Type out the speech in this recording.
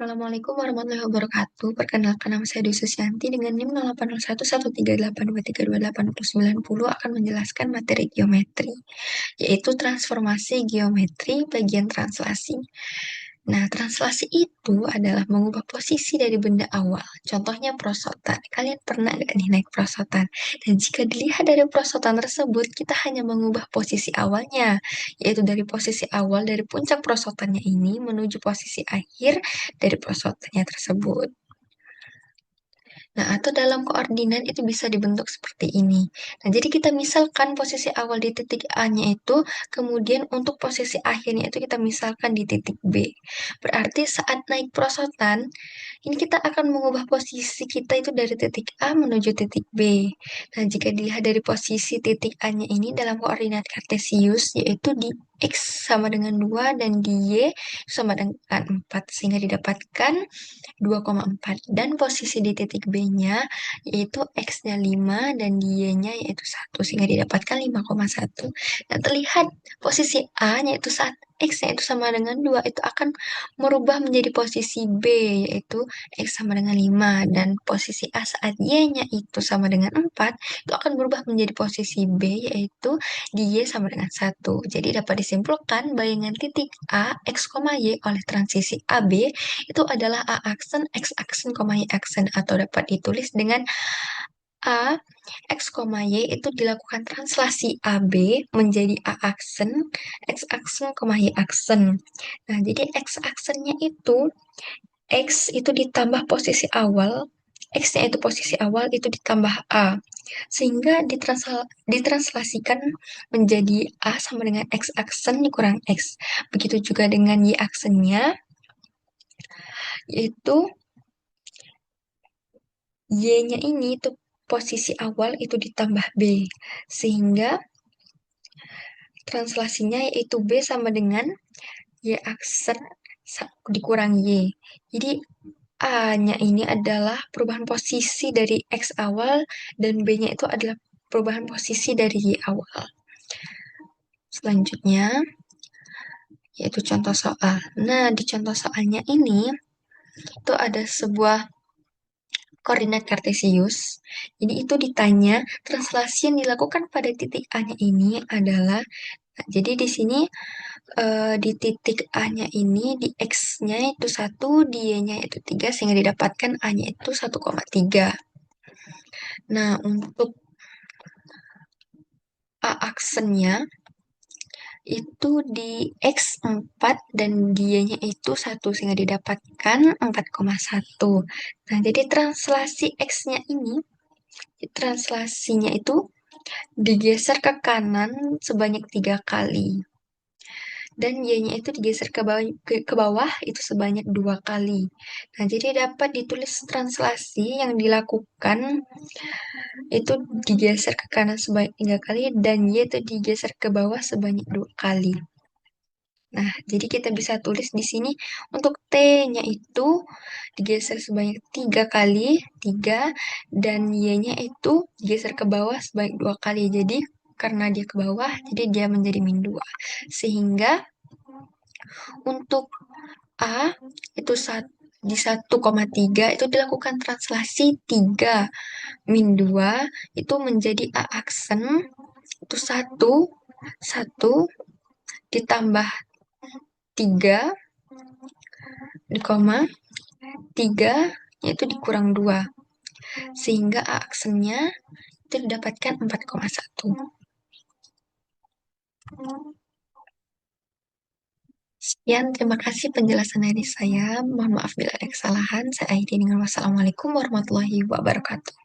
Assalamualaikum warahmatullahi wabarakatuh. Perkenalkan nama saya Dwi Susianti dengan NIM 080113823289 akan menjelaskan materi geometri, yaitu transformasi geometri bagian translasi. Nah, translasi itu adalah mengubah posisi dari benda awal. Contohnya prosotan. Kalian pernah nggak nih naik prosotan? Dan jika dilihat dari prosotan tersebut, kita hanya mengubah posisi awalnya, yaitu dari posisi awal dari puncak prosotannya ini menuju posisi akhir dari prosotannya tersebut. Nah, atau dalam koordinat itu bisa dibentuk seperti ini. Nah, jadi kita misalkan posisi awal di titik A-nya itu, kemudian untuk posisi akhirnya itu kita misalkan di titik B. Berarti saat naik prosotan, ini kita akan mengubah posisi kita itu dari titik A menuju titik B. Nah, jika dilihat dari posisi titik A-nya ini dalam koordinat kartesius, yaitu di X sama dengan 2 dan di Y sama dengan 4, sehingga didapatkan 2,4. Dan posisi di titik B-nya yaitu X-nya 5 dan di Y-nya yaitu 1, sehingga didapatkan 5,1. Nah, terlihat posisi A-nya itu saat X-nya itu sama dengan 2 itu akan merubah menjadi posisi B, yaitu X sama dengan 5. Dan posisi A saat Y-nya itu sama dengan 4, itu akan berubah menjadi posisi B, yaitu di Y sama dengan 1. Jadi dapat disimpulkan bayangan titik A, X, Y oleh transisi AB itu adalah A aksen, X aksen, Y aksen, atau dapat ditulis dengan A, X, Y itu dilakukan translasi AB menjadi A aksen, X aksen, Y aksen. Nah, jadi X aksennya itu, X itu ditambah posisi awal, X-nya itu posisi awal itu ditambah A. Sehingga ditranslasikan menjadi A sama dengan X aksen dikurang X. Begitu juga dengan Y aksennya, yaitu Y-nya ini itu posisi awal itu ditambah B. Sehingga translasinya yaitu B sama dengan Y aksen dikurang Y. Jadi A-nya ini adalah perubahan posisi dari X awal dan B-nya itu adalah perubahan posisi dari Y awal. Selanjutnya, yaitu contoh soal. Nah, di contoh soalnya ini, itu ada sebuah koordinat kartesius. Jadi itu ditanya translasi yang dilakukan pada titik A-nya ini adalah, nah, jadi di sini di titik A-nya ini di X-nya itu 1, di Y-nya itu 3 sehingga didapatkan A-nya itu 1,3. Nah, untuk A aksennya itu di X4 dan di Y-nya itu 1 sehingga didapatkan 4,1. Nah, jadi translasi X-nya ini translasinya itu digeser ke kanan sebanyak 3 kali. Dan Y-nya itu digeser ke bawah itu sebanyak 2 kali. Nah, jadi dapat ditulis translasi yang dilakukan itu digeser ke kanan sebanyak 3 kali dan Y itu digeser ke bawah sebanyak 2 kali. Nah, jadi kita bisa tulis di sini untuk T-nya itu digeser sebanyak 3 kali, 3, dan Y-nya itu digeser ke bawah sebanyak 2 kali. Jadi, karena dia ke bawah, jadi dia menjadi min 2. Sehingga, untuk A, itu di 1,3 itu dilakukan translasi 3 min 2, itu menjadi A aksen, itu 1 ditambah 3, di koma, 3 yaitu dikurang 2. Sehingga A aksennya itu didapatkan 4,1. Sekian, terima kasih penjelasan dari saya. Mohon maaf bila ada kesalahan. Saya akhiri dengan wassalamualaikum warahmatullahi wabarakatuh.